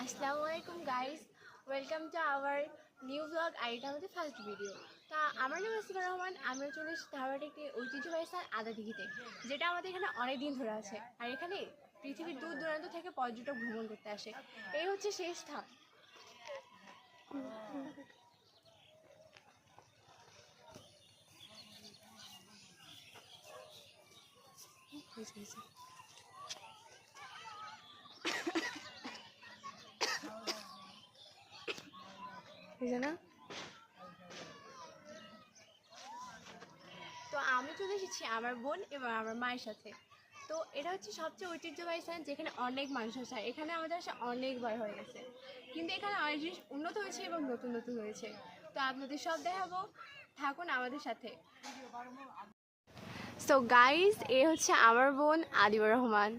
আসসালামু আলাইকুম guys, welcome to our new blog. আর এটা আমাদের ফার্স্ট ভিডিও। তা আমার নাম আসিফা রহমান। আমরা চলে এসেছি ধারবাড়ির একটি ঐতিহ্যবাহী স্থান আদাদিঘিতে, যেটা আমাদের এখানে অনেক দিন ধরে আছে। আর এখানে পৃথিবীর দূর দূরান্ত থেকে পর্যটক ভ্রমণ করতে আসে। এই হচ্ছে সেই স্থান। না তো আমি চলে এসেছি আমার বোন এবং আমার মায়ের সাথে। তো এটা হচ্ছে সবচেয়ে ঐতিহ্যবাহী স্থান, যেখানে অনেক মানুষ আসে। এখানে আমাদের আসা অনেকবার হয়ে গেছে, কিন্তু এখানে অনেক জিনিস উন্নত হয়েছে এবং নতুন নতুন হয়েছে। তো আপনাদের সব দেখাবো, থাকুন আমাদের সাথে। সো গাইজ, এ হচ্ছে আমার বোন আদিবা রহমান।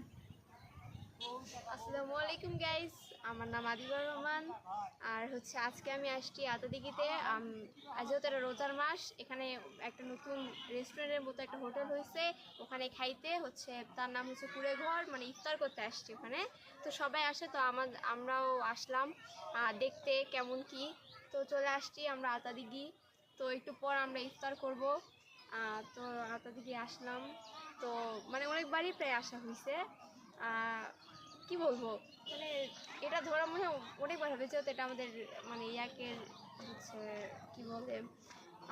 আসসালামু আলাইকুম গাইজ, আমার নাম আদিবা রহমান। আর হচ্ছে আজকে আমি আসছি আতাদিঘিতে। যেহেতু এটা রোজার মাস, এখানে একটা নতুন রেস্টুরেন্টের মতো একটা হোটেল হয়েছে, ওখানে খাইতে হচ্ছে। তার নাম হচ্ছে কুড়ে ঘর, মানে ইফতার করতে আসছি ওখানে। তো সবাই আসে, তো আমরাও আসলাম দেখতে কেমন কি। তো চলে আসছি আমরা আতাদিঘি। তো একটু পর আমরা ইফতার করব। তো আতাদিঘি আসলাম। তো মানে অনেকবারই প্রায় আসা হয়েছে। কি বলবো, মানে এটা ধরা মনে হয় অনেকবার হবে, যেহেতু এটা আমাদের মানে ইয়াকের হচ্ছে কি বলে,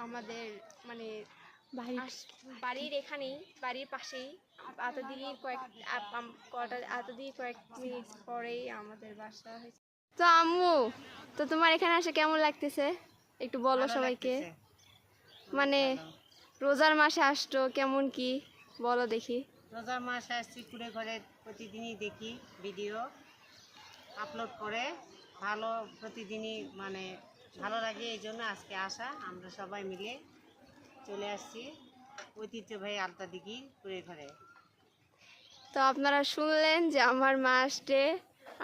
আমাদের মানে বাড়ির এখানেই, বাড়ির পাশেই। আতাদিঘির কয়েক মিনিট পরেই আমাদের বাসা হয়েছে। তো আম্মু, তো তোমার এখানে আসে কেমন লাগতেছে একটু বলো সবাইকে। মানে রোজার মাসে আসতো, কেমন কি বলো দেখি। রোজার মাসে আসছি কুড়ে ঘরে, প্রতিদিনই দেখি ভিডিও আপলোড করে। ভালো, প্রতিদিনই মানে ভালো লাগে, এই জন্য আজকে আসা। আমরা সবাই মিলে চলে আসছি ঐতিহ্যবাহী আতাদিঘি কুড়ে ঘরে। তো আপনারা শুনলেন যে আমার মা আসছে,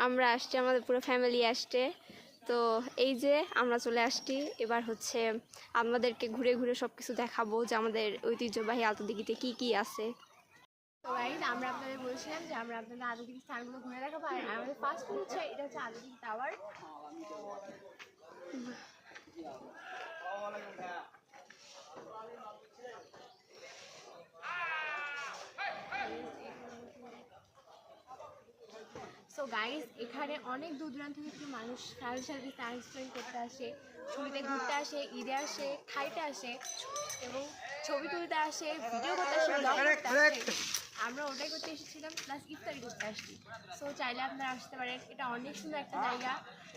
আমরা আসছি, আমাদের পুরো ফ্যামিলি আসছে। তো এই যে আমরা চলে আসছি, এবার হচ্ছে আমাদেরকে ঘুরে ঘুরে সব কিছু দেখাবো যে আমাদের ঐতিহ্যবাহী আতাদিঘিতে কি কি আছে। তো গাইজ, আমরা আপনাদের বলছিলাম যে আমরা আপনাদের আতাদিঘির স্থানগুলো ঘুরে দেখাবো। আর আমাদের ফার্স্ট হচ্ছে, এটা হচ্ছে আতাদিঘি টাওয়ার। সো গাইজ, এখানে অনেক দূর দূরান্ত থেকে মানুষ ফ্যামিলির সাথে টাইম স্পেন্ড করতে আসে, ছুটিতে ঘুরতে আসে, ঈদে আসে, খাইতে আসে এবং ছবি তুলতে আসে, ভিডিও করতে আসে, ব্লগ করতে আসে। আমরা ওটাই করতে এসেছিলাম, প্লাস ইফতারি করতে আসছি। সো চাইলে আপনারা আসতে পারেন, এটা অনেক সুন্দর একটা জায়গা।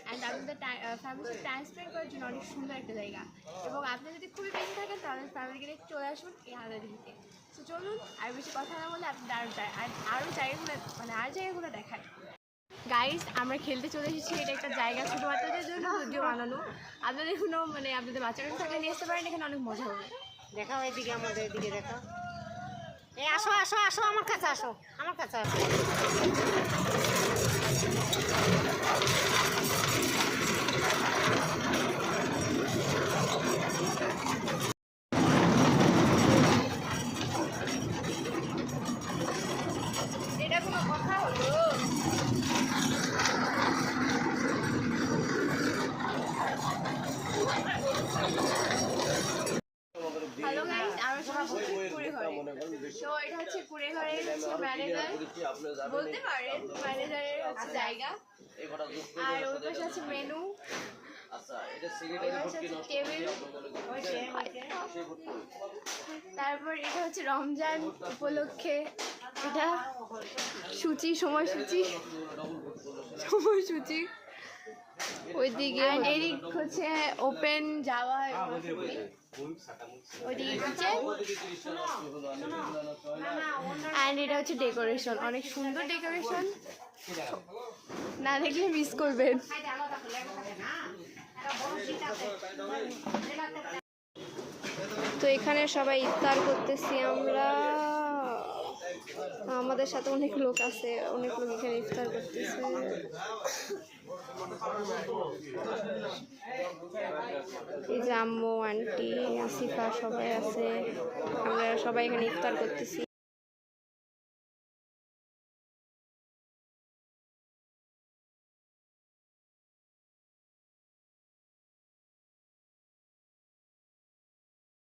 অ্যান্ড আপনাদের ফ্যামিলির সাথে টাইম স্পেন্ড করার জন্য অনেক সুন্দর একটা জায়গা। এবং আপনি যদি খুবই বেশি থাকেন, তাহলে ফ্যামিলিকে নিয়ে চলে আসুন এই আতাদিঘিতে। তো চলুন, আর বেশি কথা না বলে আপনি আরও জায়গাগুলো, মানে আর জায়গাগুলো দেখায়। গাইস, আমরা খেলতে চলে এসেছি। এটা একটা জায়গা ছোট বাচ্চাদের জন্য যদিও বানানো। আপনাদের কোনো মানে আপনাদের বাচ্চারা থাকলে নিয়ে আসতে পারেন, এখানে অনেক মজা হবে। দেখাও এদিকে, আমাদের এদিকে দেখাও। এই আসো আসো আসো, আমার কাছে আসো, আমার কাছে আসো। এটা কোনো কথা হলো? হ্যালো গাইস, আমরা সবাই কুড়ে ঘরে। তো এটা হচ্ছে কুড়ে ঘরের হচ্ছে ম্যানেজার, বলতে পারেন ম্যানেজারের হচ্ছে জায়গা। আর ওর পাশে আছে মেনু, টেবিল। তারপর এটা হচ্ছে রমজান উপলক্ষে, এটা সময়সূচি ওইদিকে। এদিক হচ্ছে ওপেন যাওয়া, ওইদিকে হচ্ছে অ্যান্ড এটা হচ্ছে ডেকোরেশন, অনেক সুন্দর ডেকোরেশন, না দেখলে মিস করবেন। তো এখানে সবাই ইফতার করতেছি আমরা, আমাদের সাথে অনেক লোক আছে, অনেক লোক এখানে ইফতার করতেছে। এই যে আম্মু, আন্টি, আসিফা সবাই আছে, আমরা সবাই এখানে ইফতার করতেছি।